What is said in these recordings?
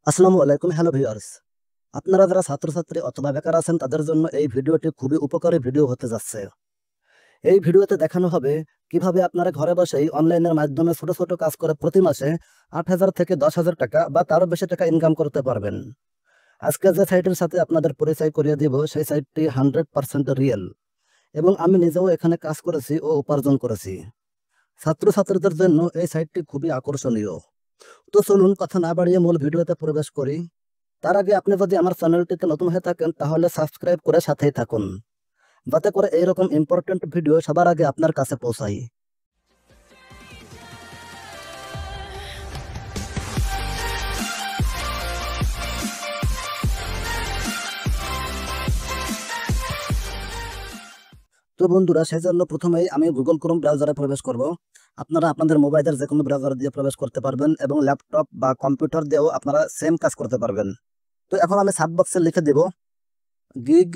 আসসালামু আলাইকুম। Hello viewers, আপনারা যারা ছাত্রছাত্রী অথবা বেকার আছেন তাদের জন্য এই ভিডিওটি খুবই উপকারী ভিডিও হতে যাচ্ছে। এই ভিডিওতে দেখানো হবে কিভাবে আপনারা ঘরে বসেই অনলাইনের মাধ্যমে ছোট ছোট কাজ করে প্রতি মাসে 8,000 থেকে 10,000 টাকা বা তারও বেশি টাকা ইনকাম করতে পারবেন। আজকে যে সাইটের সাথে আপনাদের পরিচয় করিয়ে দিব সেই সাইটটি 100% রিয়েল এবং আমি নিজেও এখানে কাজ করেছি ও উপার্জন করেছি। ছাত্রছাত্রীদের জন্য এই সাইটটি খুবই আকর্ষণীয়। তো চলুন কথা না বাড়িয়ে মূল ভিডিওতে প্রবেশ করি। তার আগে আপনি যদি আমার চ্যানেলটিতে নতুন হয়ে থাকেন তাহলে সাবস্ক্রাইব করে সাথেই থাকুন, যাতে করে এইরকম ইম্পর্টেন্ট ভিডিও সবার আগে আপনার কাছে পৌঁছায়। তো বন্ধুরা, সেজন্য প্রথমেই আমি গুগল ক্রোম ব্রাউজারে প্রবেশ করব। আপনারা আপনাদের মোবাইলের যে কোনো ব্রাউজার দিয়ে প্রবেশ করতে পারবেন এবং ল্যাপটপ বা কম্পিউটার দিয়েও আপনারা সেম কাজ করতে পারবেন। তো এখন আমি সার্চ বক্সে লিখে দেব গিগ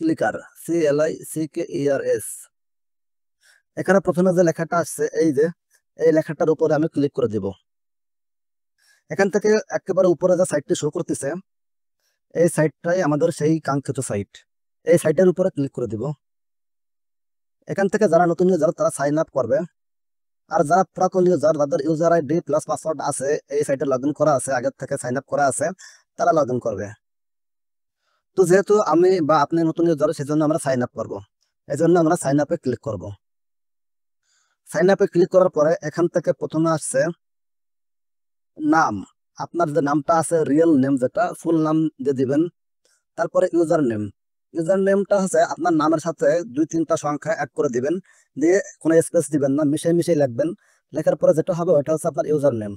ক্লিকার, CLICKERS। এখানে প্রথমে যে লেখাটা আসছে এই লেখাটার উপরে আমি ক্লিক করে দিব। এখান থেকে একেবারে উপরে যে সাইটটি শো করতেছে এই সাইটটাই আমাদের সেই কাঙ্ক্ষিত সাইট। এই সাইটের উপরে ক্লিক করে দিব। এখান থেকে যারা নতুন ইউজার তারা সাইন আপ করবে, আর যারা পুরাতন ইউজার যাদের ইউজার আইডি প্লাস পাসওয়ার্ড আছে, এই সাইটে লগ ইন করা আছে, আগের থেকে সাইন আপ করা আছে, তারা লগ ইন করবে। তো যেহেতু আমি বা আপনি নতুন ইউজার, সেজন্য আমরা সাইন আপ করবো। এই জন্য আমরা সাইন আপে ক্লিক করব। সাইন আপে ক্লিক করার পরে এখান থেকে প্রথমে আসছে নাম। আপনার যে নামটা আছে রিয়েল নেম, যেটা ফুল নাম দিয়ে দিবেন। তারপরে ইউজার নেম। ইউজার নেমটা হচ্ছে আপনার নামের সাথে 2-3টা সংখ্যা অ্যাড করে দিবেন, দিয়ে কোনো স্পেস দিবেন না, মিশিয়ে মিশিয়ে লিখবেন। লেখার পরে যেটা হবে ওটা হচ্ছে আপনার ইউজার নেম।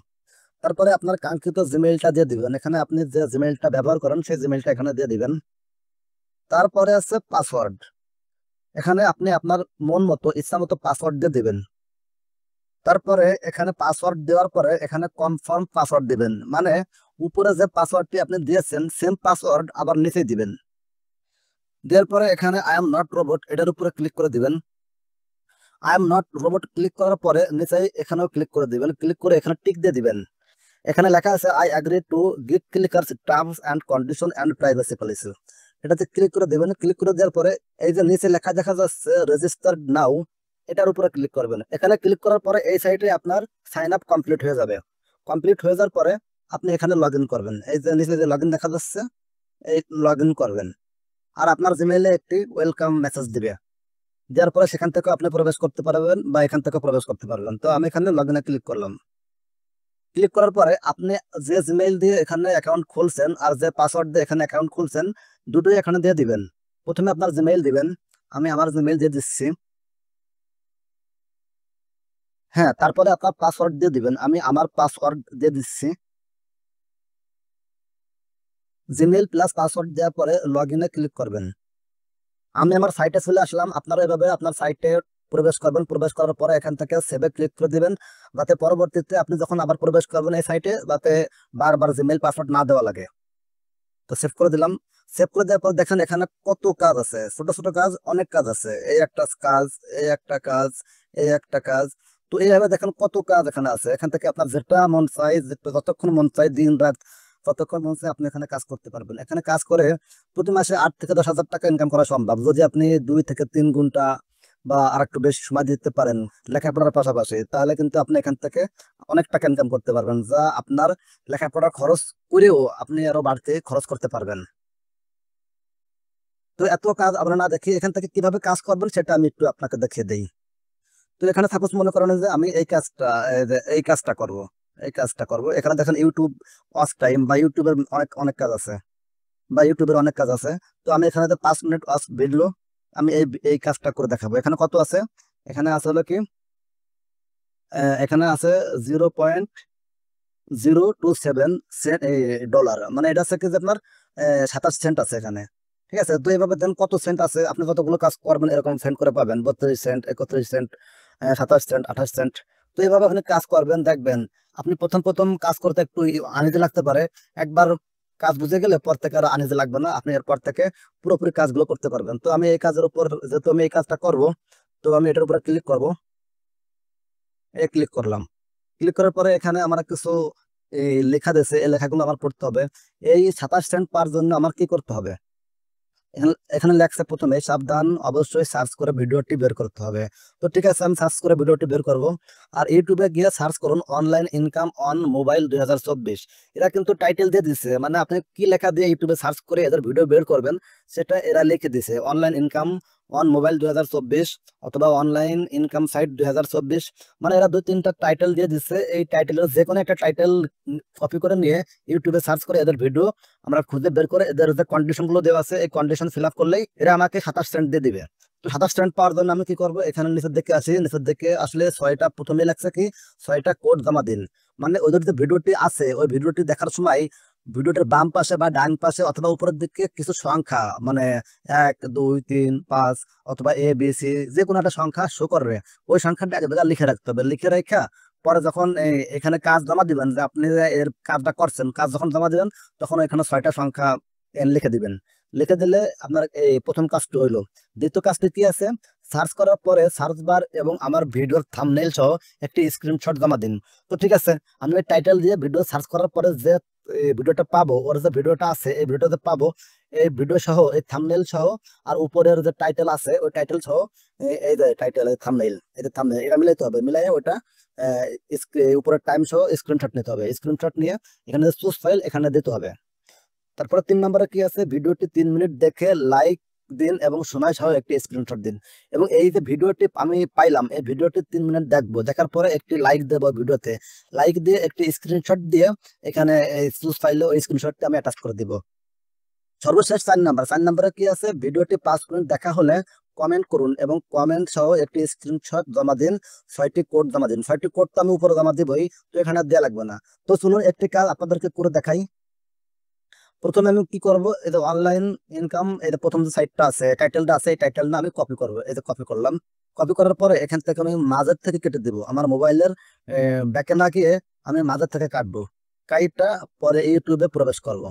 তারপরে আপনার কাঙ্ক্ষিত জিমেইলটা দিয়ে দিবেন। এখানে আপনি যে জিমেইলটা ব্যবহার করেন সেই জিমেইলটা এখানে দিয়ে দিবেন। তারপরে আছে পাসওয়ার্ড। এখানে আপনি আপনার মন মতো ইচ্ছা মতো পাসওয়ার্ড দিয়ে দিবেন। তারপরে এখানে পাসওয়ার্ড দেওয়ার পরে এখানে কনফার্ম পাসওয়ার্ড দিবেন, মানে উপরে যে পাসওয়ার্ডটি আপনি দিয়েছেন সেম পাসওয়ার্ড আবার নিচে দিবেন। দেওয়ার পরে এখানে আই এম নট রোবট এটার উপরে ক্লিক করে দিবেন। I am not robot click করার পরে নিচে এখানেও ক্লিক করে দিবেন। ক্লিক করে এখানে টিক দিয়ে দিবেন। এখানে লেখা আছে I agree to give clickers terms and condition and privacy policy. এটাতে ক্লিক করে দিবেন। ক্লিক করে দেওয়ার পরে এই যে নিচে লেখা দেখা যাচ্ছে রেজিস্টার্ড নাও, এটার উপরে ক্লিক করবেন। এখানে ক্লিক করার পরে এই সাইটে আপনার সাইন আপ কমপ্লিট হয়ে যাবে। কমপ্লিট হয়ে যাওয়ার পরে আপনি এখানে লগ ইন করবেন। এই যে নিচে যে লগ ইন দেখা যাচ্ছে এই লগ ইন করবেন, আর আপনার জিমেইলে একটি ওয়েলকাম মেসেজ দিবে। দেওয়ার পরে সেখান থেকে আপনি প্রবেশ করতে পারবেন বা এখান থেকে প্রবেশ করতে পারবেন। তো আমি এখানে লগ ইনে ক্লিক করলাম। ক্লিক করার পরে আপনি যে জিমেইল দিয়ে এখানে অ্যাকাউন্ট খুলছেন আর যে পাসওয়ার্ড দিয়ে এখানে অ্যাকাউন্ট খুলছেন দুটোই এখানে দিয়ে দিবেন। প্রথমে আপনার জিমেইল দিবেন। আমি আমার জিমেইল দিয়ে দিচ্ছি। হ্যাঁ, তারপরে আপনার পাসওয়ার্ড দিয়ে দিবেন। আমি আমার পাসওয়ার্ড দিয়ে দিচ্ছি। জিমেইল প্লাস পাসওয়ার্ড দেওয়ার পরে লগ ইনে ক্লিক করবেন। আমি আমার সাইটে চলে আসলাম। আপনারা এভাবে আপনার সাইটে প্রবেশ করবেন। প্রবেশ করার পরে এখান থেকে সেভে ক্লিক করে দিবেন, যাতে পরবর্তীতে আপনি যখন আবার প্রবেশ করবেন এই সাইটে যাতে বারবার জিমেইল পাসওয়ার্ড না দেওয়া লাগে। তো সেভ করে দিলাম। সেভ করে দেওয়ার পর দেখেন এখানে কত কাজ আছে, ছোট ছোট কাজ, অনেক কাজ আছে। এই একটা কাজ, এই একটা কাজ, এই একটা কাজ। তো এইভাবে দেখেন কত কাজ এখানে আছে। এখান থেকে আপনার যেটা মন চাই, যতক্ষণ মন চাই, দিন রাত যতক্ষণ মন চাই আপনি এখানে কাজ করতে পারবেন। এখানে কাজ করে প্রতি মাসে 8 থেকে 10 হাজার টাকা ইনকাম করা সম্ভব, যদি আপনি 2 থেকে 3 ঘন্টা বা আর একটু বেশি সময় দিতে পারেন লেখাপড়ার পাশাপাশি। তাহলে কিন্তু আপনি এখান থেকে অনেক টাকা ইনকাম করতে পারবেন, যা আপনার লেখাপড়ার খরচ করেও আপনি আরো বাড়তি খরচ করতে পারবেন। তো এত কাজ আমরা না দেখি এখান থেকে কিভাবে কাজ করবেন সেটা আমি একটু আপনাকে দেখিয়ে দিই। তো এখানে সাপোজ মনে করেন যে আমি এই কাজটা করব, এই কাজটা করব। এখানে দেখেন ইউটিউব ওয়াচ টাইম বা ইউটিউবের অনেক অনেক কাজ আছে, বা ইউটিউবের অনেক কাজ আছে। তো আমি এখানে 5 মিনিট ওয়াচ ভিডিও আমি এই এই কাজটা করে দেখাবো। এখানে কত আছে? এখানে আছে হলো কি এখানে আছে 0.027 ডলার, মানে এটা হচ্ছে কি যে আপনার 27 সেন্ট আছে এখানে। ঠিক আছে, তো এইভাবে দেন কত সেন্ট আছে, আপনি যতগুলো কাজ করবেন এরকম সেন্ট করে পাবেন। 32 সেন্ট, 31 সেন্ট, 27 সেন্ট, 28 সেন্ট। তো এইভাবে আপনি কাজ করবেন, দেখবেন আপনি প্রথম প্রথম কাজ করতে একটু আনিজি লাগতে পারে। একবার কাজ বুঝে গেলে পর থেকে আর আনিজি লাগবে না, আপনি এরপর থেকে পুরোপুরি কাজগুলো করতে পারবেন। তো আমি এই কাজের উপর, যেহেতু আমি এই কাজটা করব, তো আমি এটার উপরে ক্লিক করব। ক্লিক করলাম। ক্লিক করার পরে এখানে আমরা কিছু এই লেখা দিয়েছে, এই লেখাগুলো আমার পড়তে হবে। এই 27 সেন্ট পাওয়ার জন্য আমার কি করতে হবে? এখানে লেখছে প্রথমে সাবধান, অবশ্যই সার্চ করে ভিডিওটি বের করতে হবে। তো ঠিক আছে, আমি সার্চ করে ভিডিওটি বের করব। আর ইউটিউবে গিয়ে সার্চ করুন অনলাইন ইনকাম অন মোবাইল 2024। এরা কিন্তু টাইটেল দিয়ে দিছে, মানে আপনি কি লেখা দিয়ে ইউটিউবে সার্চ করে এদের ভিডিও বের করবেন সেটা এরা লিখে দিছে, অনলাইন ইনকাম অন মোবাইল 2024 অথবা অনলাইন ইনকাম সাইট 2024। মানে এরা 2-3টা টাইটেল দিয়ে দিচ্ছে। এই টাইটেলের যে কোনো একটা টাইটেল কপি করে নিয়ে ইউটিউবে সার্চ করে এদের ভিডিও আমরা খুঁজে বের করে এদের যে কন্ডিশন গুলো দেওয়া আছে এই কন্ডিশন ফিল আপ করলেই এরা আমাকে 27 সেন্ট দিয়ে দিবে। তো 27 সেন্ট পাওয়ার জন্য আমি কি করবো, এখানে নিচের দিকে আসি, নিচের দিকে আসলে 6টা প্রথমে লাগছে কি 6টা কোড জমা দিন। মানে ওদের যে ভিডিওটি আছে ওই ভিডিওটি দেখার সময় ভিডিওটার বাম পাশে বা ডান পাশে অথবা উপরের দিকে কিছু সংখ্যা, মানে 1 2 3 5 অথবা ABC যে কোনো একটা সংখ্যা শো করবে। ওই সংখ্যাটা আগে থেকে লিখে রাখতে হবে। লিখে রাখা পরে যখন এখানে কাজ জমা দিবেন, যে আপনি যে এর কাজটা করছেন, কাজ যখন জমা দিবেন তখন এখানে 6টা সংখ্যা লিখে দিবেন। লিখে দিলে আপনার এই প্রথম কাজটি হইলো। দ্বিতীয় কাজটি কি আছে, সার্চ করার পরে সার্চ বার এবং আমার ভিডিওর থাম্বনেইল সহ একটি স্ক্রিনশট জমা দিন। তো ঠিক আছে, আমি টাইটেল দিয়ে ভিডিও সার্চ করার পরে যে ভিডিওটা পাবো, ওর যে ভিডিওটা আছে এই ভিডিওতে পাবো, এই ভিডিও সহ এই থাম্বনেইল সহ আর উপরের যে টাইটেল আছে ওই টাইটেল সহ এই যে টাইটেল থাম্বনেইল, এই যে থাম্বনেইল এটা মিলাইতে হবে। মিলাই ওটা উপরের টাইম সহ স্ক্রিনশট নিতে হবে। স্ক্রিনশট নিয়ে এখানে চুজ ফাইল এখানে দিতে হবে। তারপরে 3 নম্বরে কি আছে, ভিডিওটি 3 মিনিট দেখে লাইক দিন এবং সময় সহ একটি স্ক্রিনশট দিন। এবং এই যে ভিডিওটি আমি পাইলাম এই ভিডিওটি 3 মিনিট দেখবো, দেখার পরে একটি লাইক দেবো, ভিডিওতে লাইক দিয়ে একটি স্ক্রিনশট দিয়ে এখানে চুজ ফাইলে ওই স্ক্রিনশটটি আমি অ্যাটাচ করে দিব। সর্বশেষ 4 নম্বর, 4 নম্বরে কি আছে, ভিডিওটি 5 মিনিট দেখা হলে কমেন্ট করুন এবং কমেন্ট সহ একটি স্ক্রিনশট জমা দিন। 6টি কোড জমা দিন। 6টি কোড তো আমি উপরে জমা দিবই, তো এখানে দেওয়া লাগবে না। তো শুনুন একটি কাজ আপনাদেরকে করে দেখাই। প্রথমে আমি কি করব, এই যে অনলাইন ইনকাম, এই যে প্রথম যে সাইটটা আছে টাইটেলটা আছে, এই টাইটেলটা আমি কপি করব। এই যে কপি করলাম। কপি করার পরে এখান থেকে আমি মাঝের থেকে কেটে দিব, আমার মোবাইলের ব্যাকে না গিয়ে আমি মাঝের থেকে কাটবো। কাইটা পরে ইউটিউবে প্রবেশ করব।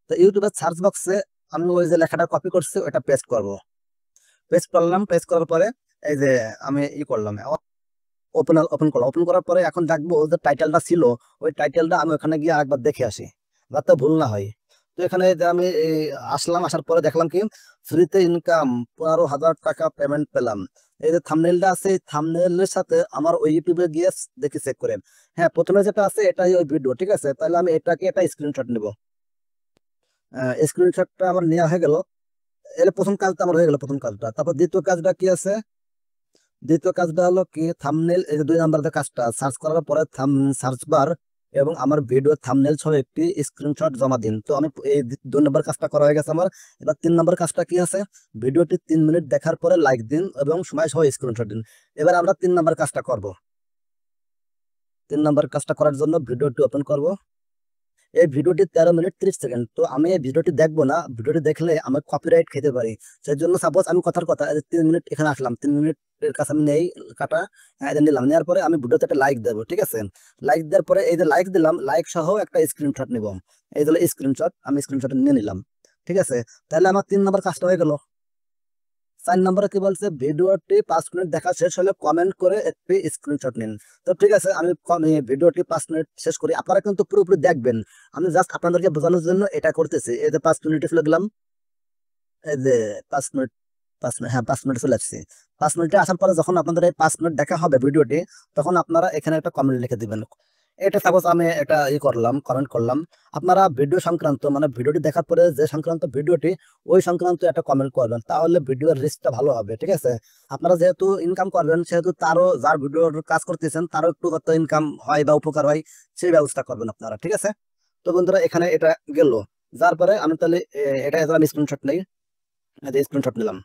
তো ইউটিউবের সার্চ বক্সে আমি ওই যে লেখাটা কপি করছি ওটা পেস্ট করব। পেস্ট করলাম। পেস্ট করার পরে এই যে আমি করলাম, ওপেন ওপেন করলাম। ওপেন করার পরে এখন দেখবো যে টাইটেলটা ছিল ওই টাইটেলটা আমি ওখানে গিয়ে আরেকবার দেখে আসি, যাতে ভুল না হয়। তো এখানে যে আমি আসলাম, আসার পরে দেখলাম কি ফ্রিতে ইনকাম 15,000 টাকা পেমেন্ট পেলাম। এই যে থাম্বনেইলটা আছে এই থাম্বনেইলের সাথে আমার ওই ইউটিউবে গিয়ে দেখি চেক করে। হ্যাঁ, প্রথমে যেটা আছে এটাই ওই ভিডিও, ঠিক আছে। তাহলে আমি এটাকে একটা স্ক্রিনশট নিব। স্ক্রিনশটটা আমার নেওয়া হয়ে গেল। এর প্রথম কাজটা আমার হয়ে গেল, প্রথম কাজটা। তারপর দ্বিতীয় কাজটা কি আছে, দ্বিতীয় কাজটা হলো কি থাম্বনেল, এই যে 2 নম্বর যে কাজটা, সার্চ করার পরে সার্চ বার এবং আমার ভিডিও থাম্বনেল সহ একটি স্ক্রিনশট জমা দিন। তো আমি এই 2 নম্বর কাজটা করা হয়ে গেছে আমার। এবার 3 নম্বর কাজটা কি আছে, ভিডিওটি 3 মিনিট দেখার পরে লাইক দিন এবং সময় সহ স্ক্রিনশট দিন। এবার আমরা 3 নম্বর কাজটা করব। 3 নম্বর কাজটা করার জন্য ভিডিওটি ওপেন করব। এই ভিডিওটি 13 মিনিট 30 সেকেন্ড। তো আমি এই ভিডিওটি দেখবো না, ভিডিওটি দেখলে আমি কপিরাইট খেতে পারি। সেই জন্য সাপোজ আমি কথার কথা 3 মিনিট এখানে আসলাম, 3 মিনিটের কাছে আমি নেই কাটা, এটা নিলাম। নেওয়ার পরে আমি ভিডিওতে একটা লাইক দেবো, ঠিক আছে। লাইক দেওয়ার পরে এই যে লাইক দিলাম, লাইক সহ একটা স্ক্রিনশট নিব। এই যে স্ক্রিনশট, আমি স্ক্রিনশট নিয়ে নিলাম, ঠিক আছে। তাহলে আমার 3 নম্বর কাজটা হয়ে গেল। 4 নম্বরে কি বলছে, ভিডিওটি 5 মিনিট দেখা শেষ হলে কমেন্ট করে একটি স্ক্রিনশট নিন। তো ঠিক আছে, আমি ভিডিওটি 5 মিনিট শেষ করি। আপনারা কিন্তু পুরোপুরি দেখবেন, আমি জাস্ট আপনাদেরকে বোঝানোর জন্য এটা করতেছি। এই যে 5 মিনিটে চলে গেলাম, এই যে 5 মিনিট, 5 মিনিট, হ্যাঁ 5 মিনিট চলে আসছি। 5 মিনিটে আসার পরে যখন আপনাদের এই 5 মিনিট দেখা হবে ভিডিওটি, তখন আপনারা এখানে একটা কমেন্ট লিখে দিবেন। এটা সাপোজ আমি এটা করলাম, কমেন্ট করলাম। আপনারা ভিডিও সংক্রান্ত, মানে ভিডিওটি দেখার পরে যে সংক্রান্ত ভিডিওটি ওই সংক্রান্ত একটা কমেন্ট করবেন, তাহলে ভিডিওর রিচটা ভালো হবে, ঠিক আছে। আপনারা যেহেতু ইনকাম করবেন সেহেতু তারও, যার ভিডিওর কাজ করতেছেন তারও একটু কত ইনকাম হয় বা উপকার হয় সেই ব্যবস্থা করবেন আপনারা, ঠিক আছে। তো বন্ধুরা এখানে এটা গেল। যার পরে আমি তাহলে এটা আমি স্ক্রিনশট নেই, স্ক্রিনশট নিলাম।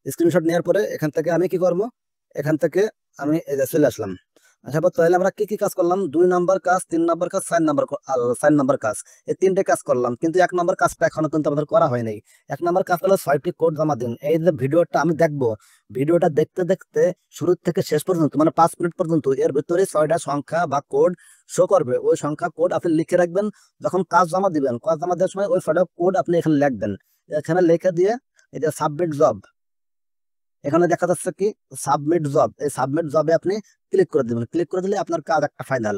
স্ক্রিনশট নেওয়ার পরে এখান থেকে আমি কি করবো, এখান থেকে আমি এই যে চলে আসলাম। আচ্ছা, তাহলে আমরা কি কি কাজ করলাম, 2 নম্বর কাজ, 3 নম্বর কাজ, 4 নম্বর আর 4 নম্বর কাজ, এই 3টে কাজ করলাম। কিন্তু 1 নম্বর কাজটা এখনো কিন্তু আমাদের করা হয় নাই। 1 নম্বর কাজ হলো 6টি কোড জমা দিন। এই যে ভিডিওটা আমি দেখবো, ভিডিওটা দেখতে দেখতে শুরু থেকে শেষ পর্যন্ত মানে 5 মিনিট পর্যন্ত এর ভিতরে 6টা সংখ্যা বা কোড শো করবে। ওই সংখ্যা কোড আপনি লিখে রাখবেন। যখন কাজ জমা দিবেন, কাজ জমা দেওয়ার সময় ওই 6টা কোড আপনি এখানে লিখবেন। এখানে লিখে দিয়ে এই যে সাবমিট জব, এখানে দেখা যাচ্ছে কি সাবমিট জব, এই সাবমিট জবে আপনি ক্লিক করে দিবেন। ক্লিক করে দিলে আপনার কাজ একটা ফাইনাল।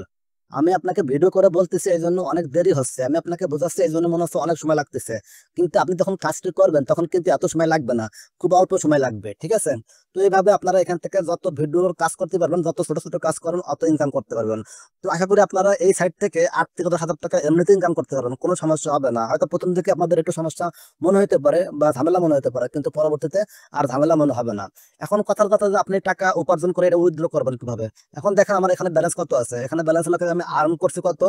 আমি আপনাকে ভিডিও করে বলতেছি এই জন্য অনেক দেরি হচ্ছে, আমি আপনাকে বোঝাচ্ছি এই জন্য মনে হচ্ছে অনেক সময় লাগতেছে, কিন্তু আপনি যখন কাজটি করবেন তখন কিন্তু এত সময় লাগবে না, খুব অল্প সময় লাগবে, ঠিক আছে? তো এইভাবে আপনারা এখান থেকে যত ভিডিওর কাজ করতে পারবেন, যত ছোট ছোট কাজ করেন অত ইনকাম করতে পারবেন। তো আশা করি আপনারা এই সাইট থেকে 8 থেকে 10 হাজার টাকা এমনিতে ইনকাম করতে পারবেন, কোনো সমস্যা হবে না। হয়তো প্রথম দিকে আপনাদের একটু সমস্যা মনে হতে পারে বা ঝামেলা মনে হতে পারে, কিন্তু পরবর্তীতে আর ঝামেলা মনে হবে না। এখন কথার কথা যে আপনি টাকা উপার্জন করে এটা উইথড্র করবেন কিভাবে। এখন দেখেন আমার এখানে ব্যালেন্স কত আছে, এখানে ব্যালেন্স হলো আমি আর্ন করছি কত,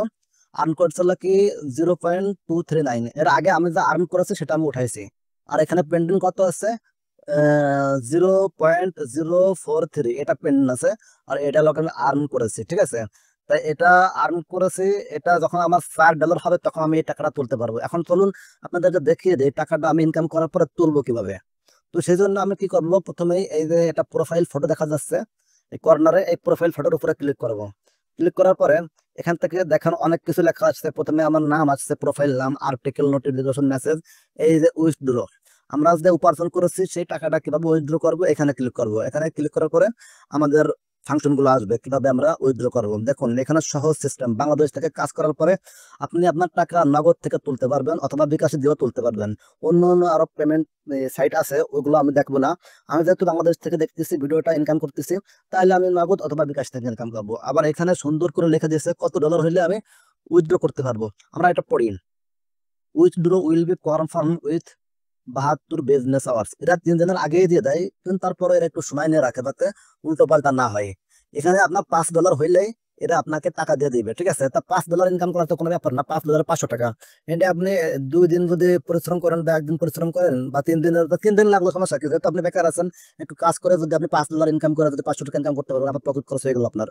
আর্ন করছি হলো কি 0.239। এর আগে আমি যা আর্ন করেছি সেটা আমি উঠাইছি। আর এখানে পেন্ডিং কত আছে, 0.043, এটা পেন্ডিং আছে। আর এটা লোক আমি আর্ন করেছি, ঠিক আছে? তাই এটা আর্ন করেছি, এটা যখন আমার $4 হবে তখন আমি এই টাকাটা তুলতে পারবো। এখন চলুন আপনাদেরকে দেখিয়ে দিই টাকাটা আমি ইনকাম করার পরে তুলবো কিভাবে। তো সেই জন্য আমি কি করবো, প্রথমেই এই যে এটা প্রোফাইল ফটো দেখা যাচ্ছে এই কর্নারে, এই প্রোফাইল ফটোর উপরে ক্লিক করব। ক্লিক করার পরে এখান থেকে দেখেন অনেক কিছু লেখা আছে। প্রথমে আমার নাম আছে, প্রোফাইল নাম, আর্টিকেল, নোটিফিকেশন, মেসেজ, এই যে উইথড্র, আমরা যে উপার্জন করেছি সেই টাকাটা কিভাবে উইথড্র করবো এখানে ক্লিক করব। এখানে ক্লিক করার পরে আমাদের ফাংশন গুলো আসবে কিভাবে আমরা উইথড্র করবো। দেখুন এখানে সহজ সিস্টেম, বাংলাদেশ থেকে কাজ করার পরে আপনি আপনার টাকা নগদ থেকে তুলতে পারবেন অথবা বিকাশে দিয়েও তুলতে পারবেন। অন্য অন্য আরো পেমেন্ট সাইট আছে, ওইগুলো আমি দেখবো না। আমি যেহেতু বাংলাদেশ থেকে দেখতেছি ভিডিওটা ইনকাম করতেছি, তাহলে আমি নগদ অথবা বিকাশ থেকে ইনকাম করবো। আবার এখানে সুন্দর করে লেখা দিয়েছে কত ডলার হইলে আমি উইথড্র করতে পারবো। আমরা এটা পড়ি, withdraw will be confirm with 72 business hours. এরা 3 দিনের আগেই দিয়ে দেয়, কিন্তু তারপরে এরা একটু সময় নিয়ে রাখে যাতে উল্টো পাল্টা না হয়। এখানে আপনার $5 হইলেই এরা আপনাকে টাকা দিয়ে দিবে, ঠিক আছে? তা $5 ইনকাম করা তো কোনো ব্যাপার না, $5 500 টাকা। এটা আপনি 2 দিন যদি পরিশ্রম করেন বা একদিন পরিশ্রম করেন বা 3 দিনের বা 3 দিন লাগলো সমস্যা কি, যেহেতু আপনি বেকার আছেন, একটু কাজ করে যদি আপনি $5 ইনকাম করে যদি 500 টাকা ইনকাম করতে পারবেন, আপনার পকেট খরচ হয়ে গেল আপনার।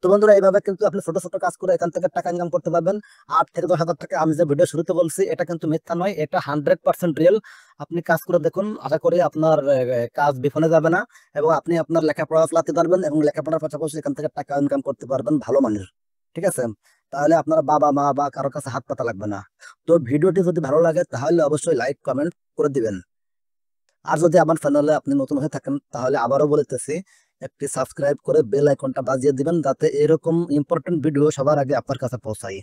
তো বন্ধুরা এইভাবে কিন্তু আপনি ছোট ছোট কাজ করে এখান থেকে টাকা ইনকাম করতে পারবেন। 8 থেকে 10 হাজার টাকা। আমি যে ভিডিও শুরুতে বলছি এটা কিন্তু মিথ্যা নয়, এটা 100% রিয়েল। আপনি কাজ করে দেখুন, আশা করি আপনার কাজ বিফলে যাবে না এবং আপনি আপনার লেখাপড়া চালাতে পারবেন এবং লেখাপড়ার পাশাপাশি এখান থেকে টাকা ইনকাম করতে পারবেন ভালো মানের, ঠিক আছে? তাহলে আপনার বাবা মা বা কারোর কাছে হাত পাতা লাগবে না। তো ভিডিওটি যদি ভালো লাগে তাহলে অবশ্যই লাইক কমেন্ট করে দিবেন। আর যদি আমার চ্যানেলে আপনি নতুন হয়ে থাকেন তাহলে আবারও বলতেছি, একটি সাবস্ক্রাইব করে বেল আইকনটা বাজিয়ে দিবেন যাতে এরকম ইম্পর্টেন্ট ভিডিও সবার আগে আপনার কাছে পৌঁছায়।